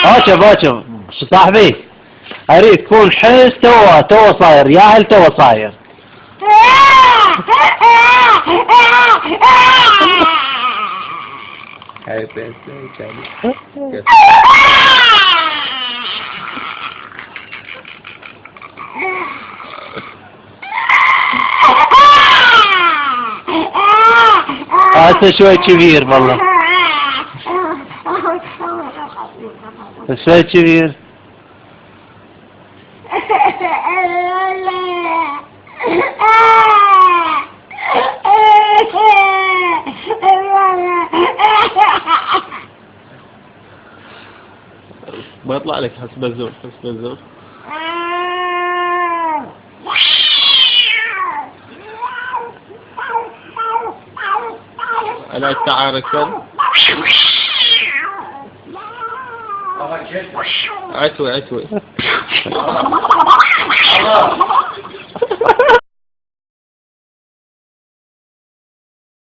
باكر شو صاحبي؟ اريد تكون حس تو صاير ياهل تو صاير. هسه شوي كبير والله، شوي كبير. ما يطلع لك حس بزور أنا تعارك عتوي